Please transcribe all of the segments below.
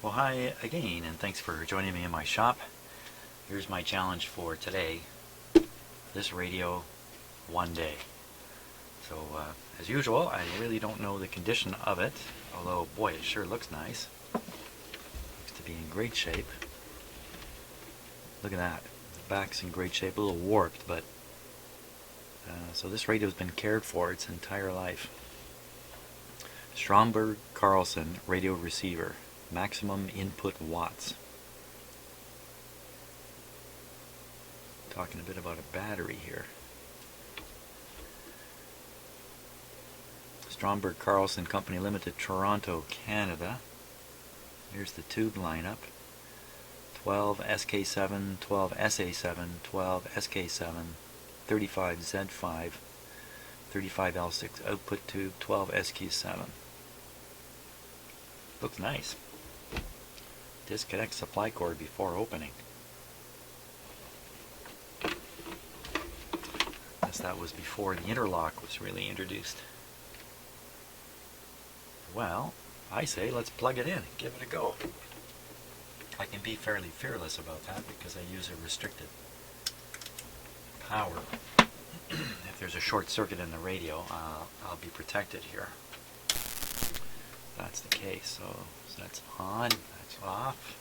Well, hi again, and thanks for joining me in my shop. Here's my challenge for today. This radio, one day. So, as usual, I really don't know the condition of it, although, boy, it sure looks nice. Looks to be in great shape. Look at that. The back's in great shape, a little warped, but so this radio's been cared for its entire life. Stromberg Carlson radio receiver. Maximum input watts. Talking a bit about a battery here. Stromberg Carlson Company Limited, Toronto, Canada. Here's the tube lineup. 12 SK7, 12 SA7, 12 SK7, 35 Z5, 35 L6 output tube, 12 SQ7. Looks nice. Disconnect supply cord before opening. Guess that was before the interlock was really introduced. Well, I say let's plug it in, give it a go. I can be fairly fearless about that because I use a restricted power. If there's a short circuit in the radio, I'll be protected here. That's the case. So that's on, that's off.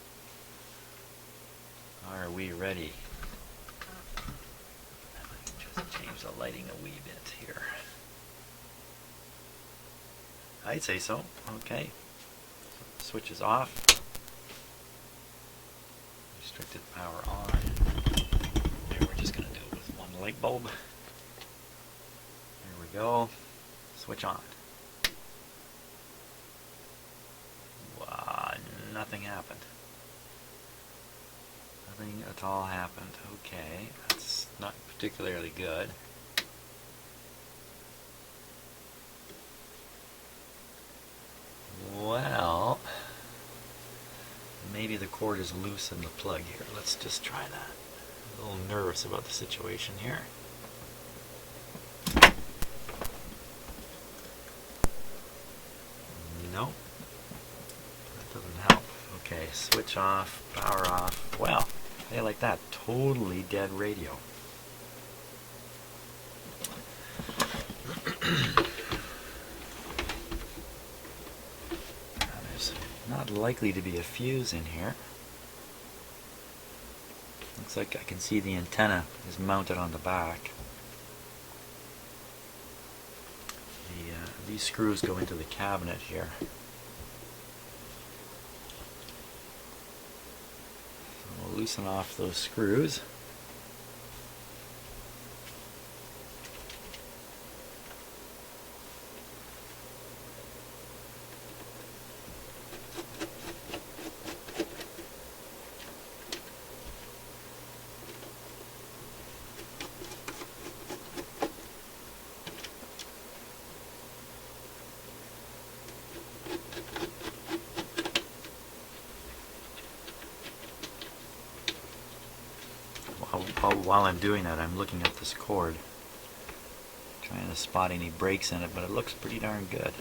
Are we ready? Just change the lighting a wee bit here. I'd say so. Okay. Switch is off. Restricted power on. There, we're just going to do it with one light bulb. There we go. Switch on. Wow, nothing happened. Nothing at all happened. Okay, that's not particularly good. Well, maybe the cord is loose in the plug here. Let's just try that. I'm a little nervous about the situation here. Nope. That doesn't help. Okay, switch off, power off. Well, hey, like that. Totally dead radio. There's not likely to be a fuse in here. Looks like I can see the antenna is mounted on the back. These screws go into the cabinet here. So we'll loosen off those screws. While I'm doing that, I'm looking at this cord, trying to spot any breaks in it, but it looks pretty darn good.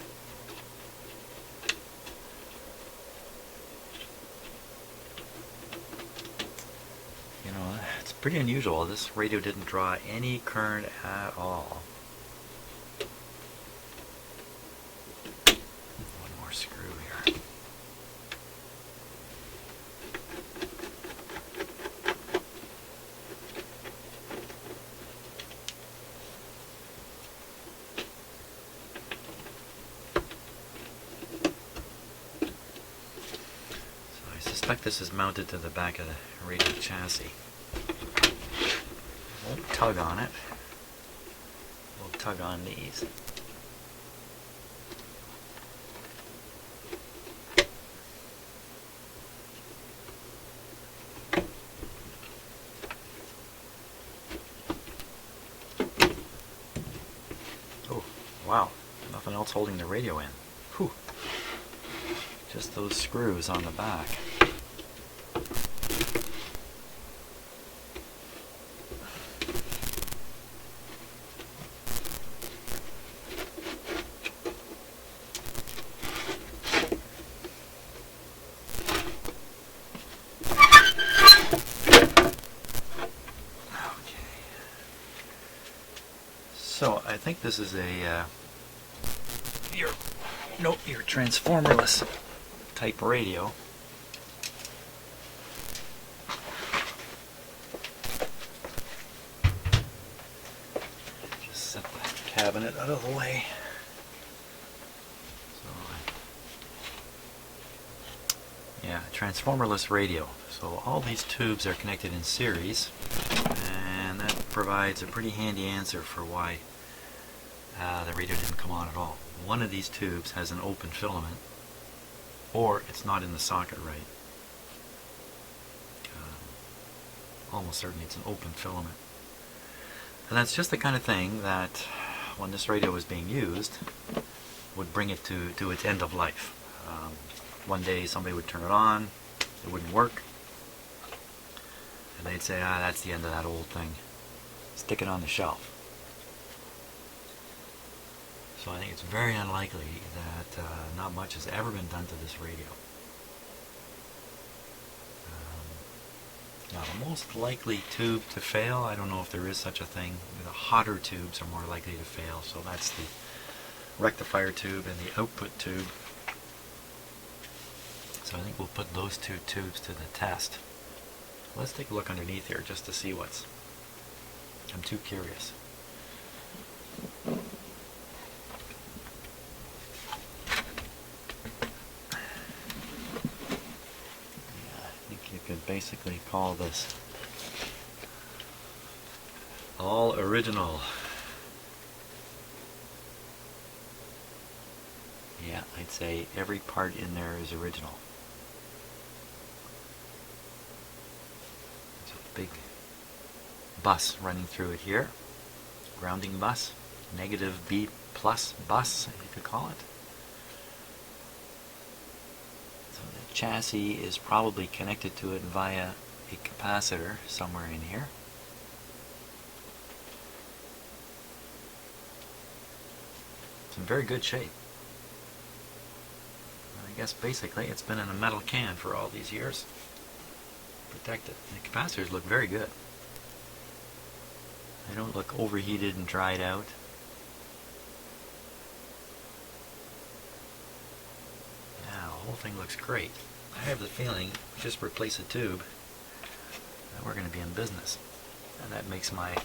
You know, it's pretty unusual. This radio didn't draw any current at all. One more screw here. I suspect this is mounted to the back of the radio chassis. Won't tug on it. We'll tug on these. Oh, wow. Nothing else holding the radio in. Whew. Just those screws on the back. think this is a your transformerless type radio. Just set the cabinet out of the way. Yeah, transformerless radio. So all these tubes are connected in series, and that provides a pretty handy answer for why the radio didn't come on at all. One of these tubes has an open filament, or it's not in the socket right. Almost certainly it's an open filament. And that's just the kind of thing that, when this radio was being used, would bring it to its end of life. One day somebody would turn it on, it wouldn't work, and they'd say, that's the end of that old thing. Stick it on the shelf. So I think it's very unlikely that not much has ever been done to this radio. Now the most likely tube to fail, I don't know if there is such a thing. The hotter tubes are more likely to fail, so that's the rectifier tube and the output tube. So I think we'll put those two tubes to the test. Let's take a look underneath here just to see what's... I'm too curious. Yeah, I think you could basically call this all original. Yeah, I'd say every part in there is original. Big bus running through it here, grounding bus, negative B plus bus, you could call it. So the chassis is probably connected to it via a capacitor somewhere in here. It's in very good shape. I guess basically it's been in a metal can for all these years. Protected. The capacitors look very good. They don't look overheated and dried out. Yeah, the whole thing looks great. I have the feeling we just replace a tube and we're going to be in business. And that makes my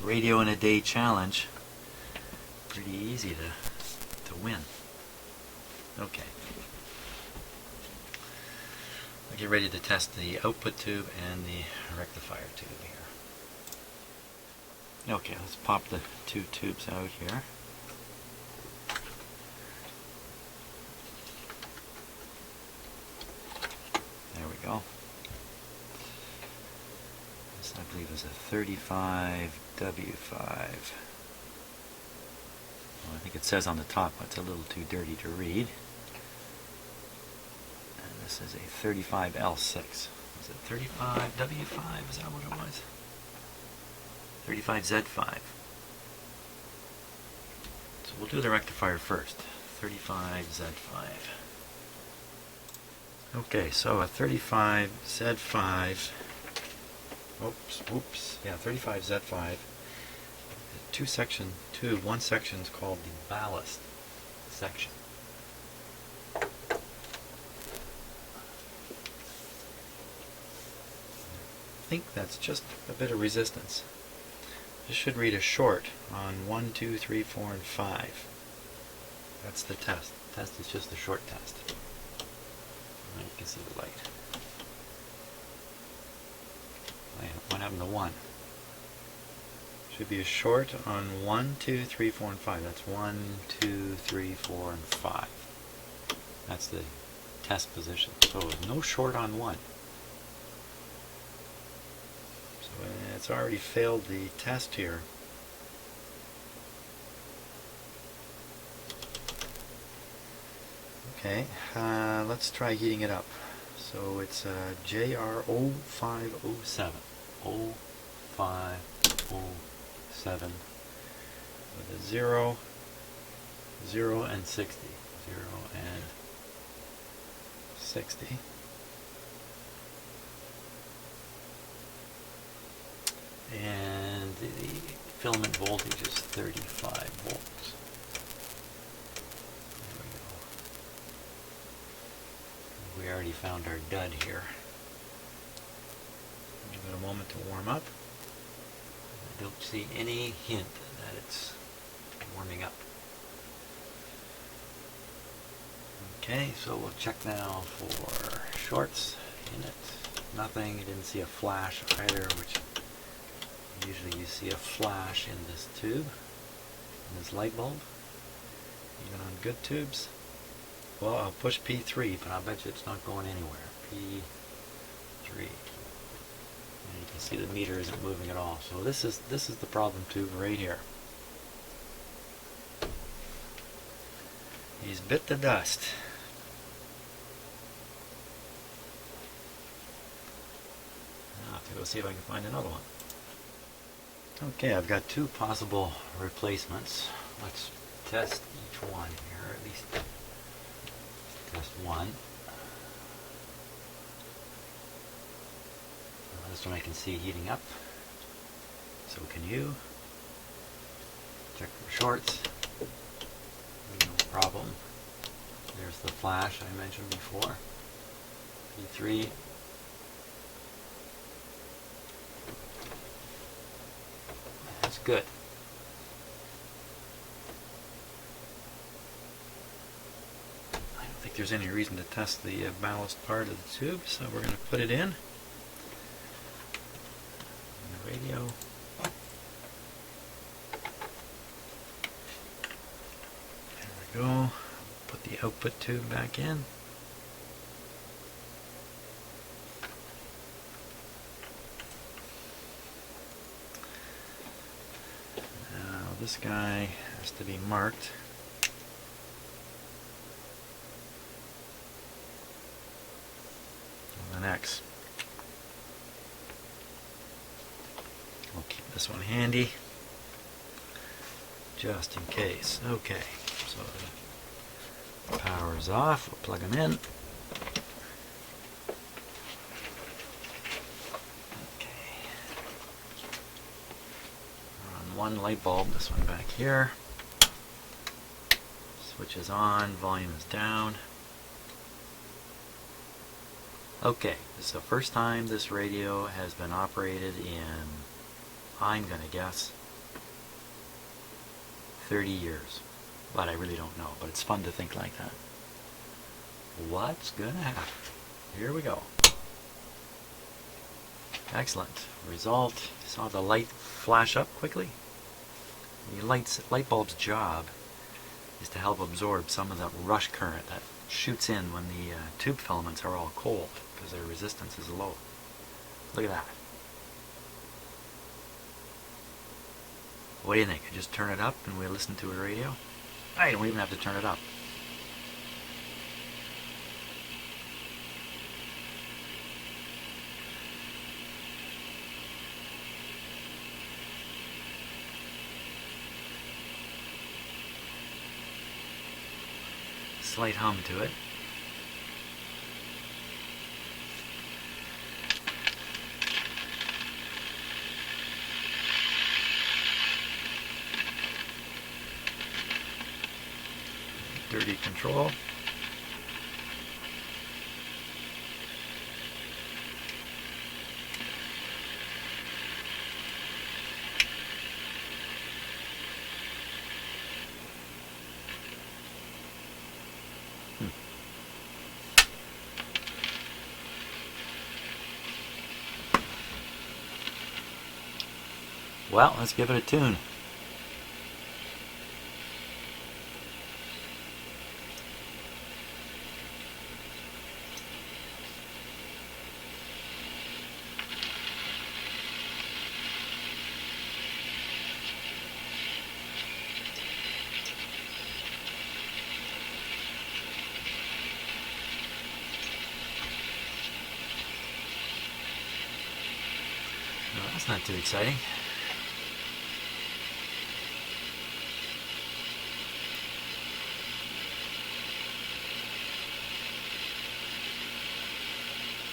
radio in a day challenge pretty easy to win. Okay. I'll get ready to test the output tube and the rectifier tube here. Okay, let's pop the two tubes out here. There we go. This, I believe, is a 35W5. Well, I think it says on the top, but it's a little too dirty to read. This is a 35L6. Is it 35W5? Is that what it was? 35Z5. So we'll do the rectifier first. 35Z5. Okay, so a 35Z5. Yeah, 35Z5. One section is called the ballast section. I think that's just a bit of resistance. This should read a short on 1, 2, 3, 4, and 5. That's the test. The test is just a short test. Now you can see the light. What happened to 1? Should be a short on 1, 2, 3, 4, and 5. That's 1, 2, 3, 4, and 5. That's the test position. So no short on 1. It's already failed the test here. Okay, let's try heating it up. So it's JR0507. 0507 with a 0, 0, and 60. 0 and 60. And filament voltage is 35 volts. There we go. We already found our dud here. Give it a moment to warm up. I don't see any hint that it's warming up. Okay, so we'll check now for shorts in it. Nothing. You didn't see a flash either, which usually you see a flash in this tube, in this light bulb, even on good tubes. Well, I'll push P3, but I'll bet you it's not going anywhere. P3. And you can see the meter isn't moving at all. So this is the problem tube right here. He's bit the dust. I'll have to go see if I can find another one. Okay, I've got two possible replacements. Let's test each one here, at least test one. This one I can see heating up. So can you. Check for shorts. No problem. There's the flash I mentioned before. P3. That's good. I don't think there's any reason to test the ballast part of the tube, so we're going to put it in. The radio. There we go. Put the output tube back in. Now this guy has to be marked. With an X. We'll keep this one handy just in case. Okay, so the power's off. We'll plug them in. Okay. We're on one light bulb, this one back here. Switch is on, volume is down. Okay, this is the first time this radio has been operated in, I'm going to guess, 30 years. But I really don't know. But it's fun to think like that. What's going to happen? Here we go. Excellent. Result. Saw the light flash up quickly. The light bulb's job is to help absorb some of the rush current that shoots in when the tube filaments are all cold because their resistance is low. Look at that. What do you think? I just turn it up and we listen to a radio? I don't even have to turn it up. Slight hum to it. Dirty control. Well, let's give it a tune. No, that's not too exciting.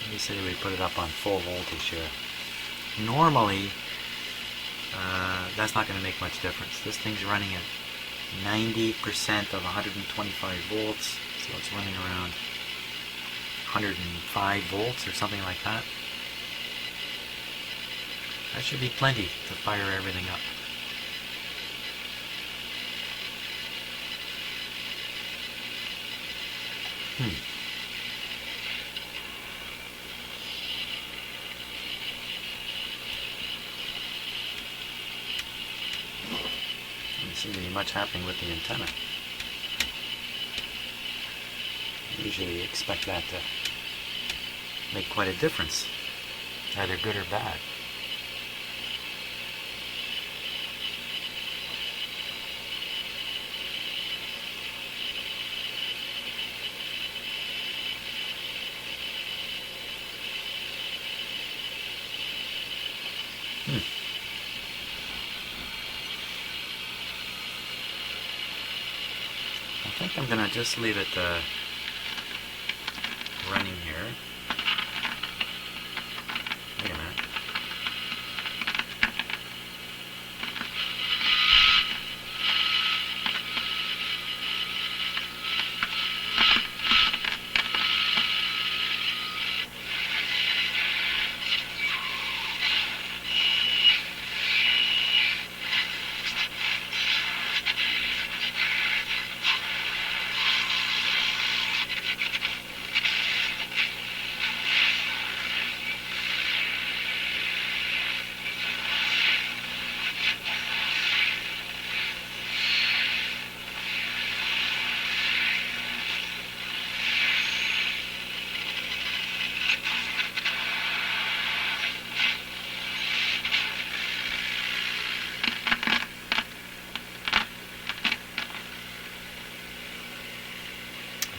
Let me say we put it up on full voltage here. Normally, that's not going to make much difference. This thing's running at 90% of 125 volts, so it's running around 105 volts or something like that. That should be plenty to fire everything up. Doesn't seem to be much happening with the antenna. Usually you expect that to make quite a difference, either good or bad. I think I'm going to just leave it running here. Wait a minute.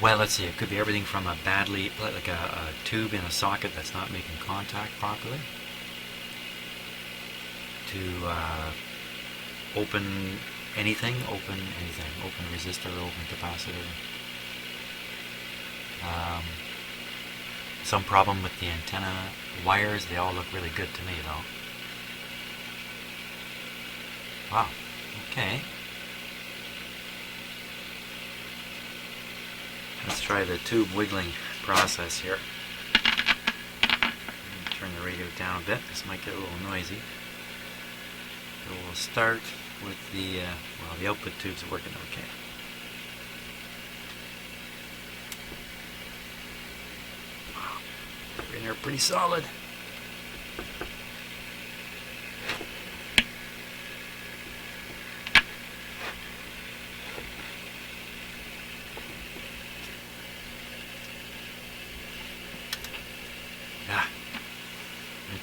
Well, let's see, it could be everything from a badly, like a tube in a socket that's not making contact properly, to open anything, open resistor, open capacitor. Some problem with the antenna wires. They all look really good to me though. Wow, okay. Let's try the tube wiggling process here. Turn the radio down a bit. This might get a little noisy. So we'll start with the, well, the output tube's working okay. Wow, they're in there pretty solid.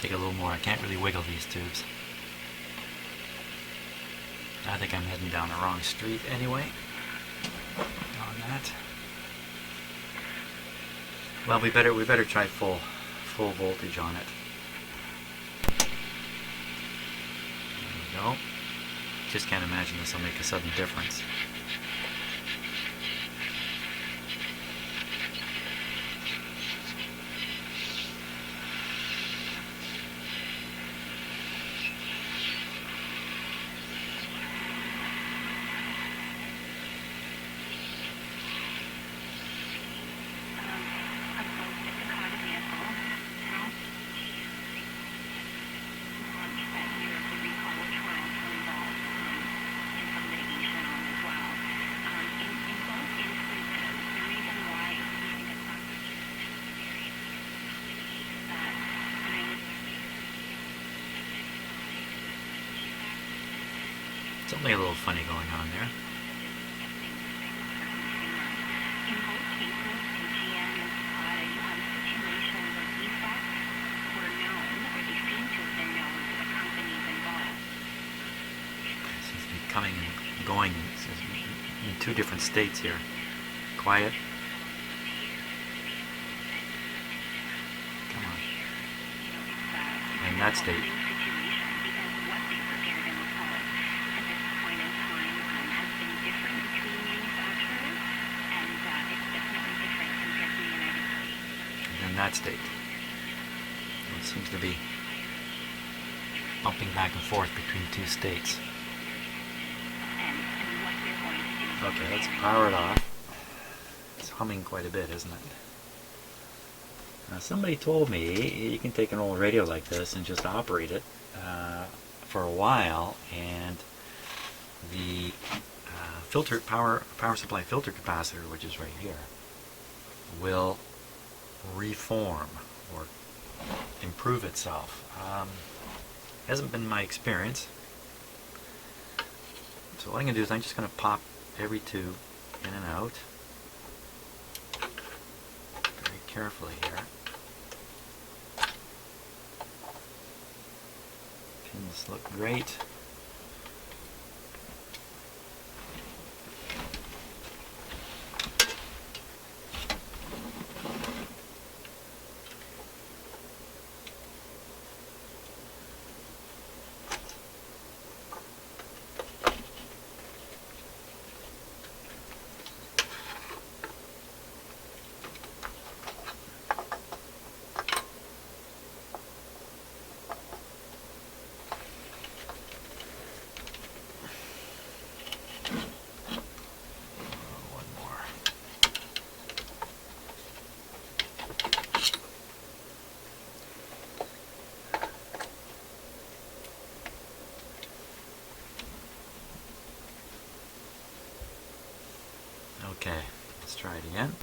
Take a little more. I can't really wiggle these tubes. I think I'm heading down the wrong street anyway on that. Well, we better try full voltage on it. There we go. Just can't imagine this will make a sudden difference. Something a little funny going on there. Seems to be coming and going in two different states here. Quiet. Come on. And that state. That state. It seems to be bumping back and forth between two states. Okay, let's power it off. It's humming quite a bit, isn't it? Now, somebody told me you can take an old radio like this and just operate it for a while, and the power supply filter capacitor, which is right here, will reform or improve itself. Hasn't been my experience. So what I'm going to do is I'm just going to pop every tube in and out very carefully here. Pins look great. Okay, let's try it again.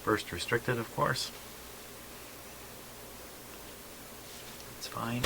Burst restricted, of course. That's fine.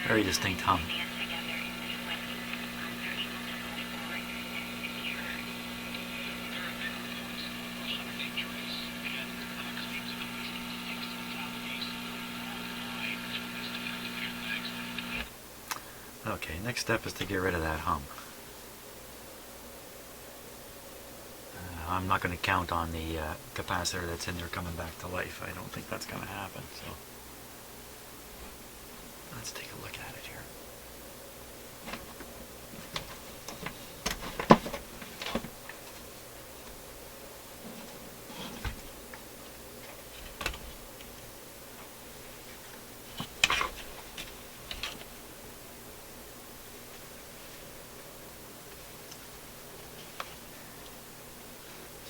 Very distinct hum. Okay, next step is to get rid of that hum. I'm not going to count on the capacitor that's in there coming back to life. I don't think that's going to happen. So let's take a look at it here.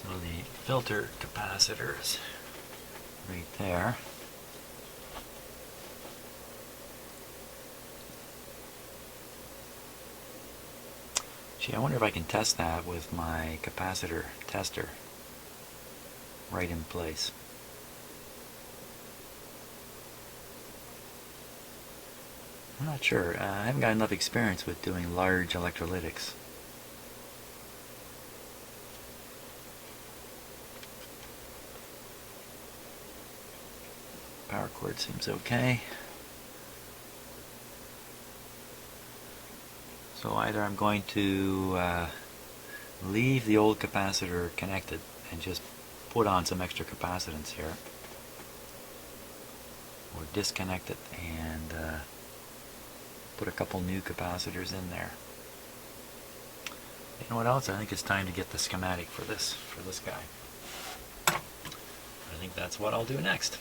So the filter capacitor is right there. Gee, I wonder if I can test that with my capacitor tester right in place. I'm not sure. I haven't got enough experience with doing large electrolytics. Power cord seems okay. So either I'm going to leave the old capacitor connected and just put on some extra capacitance here, or disconnect it and put a couple new capacitors in there. You know what else? I think it's time to get the schematic for this guy. I think that's what I'll do next.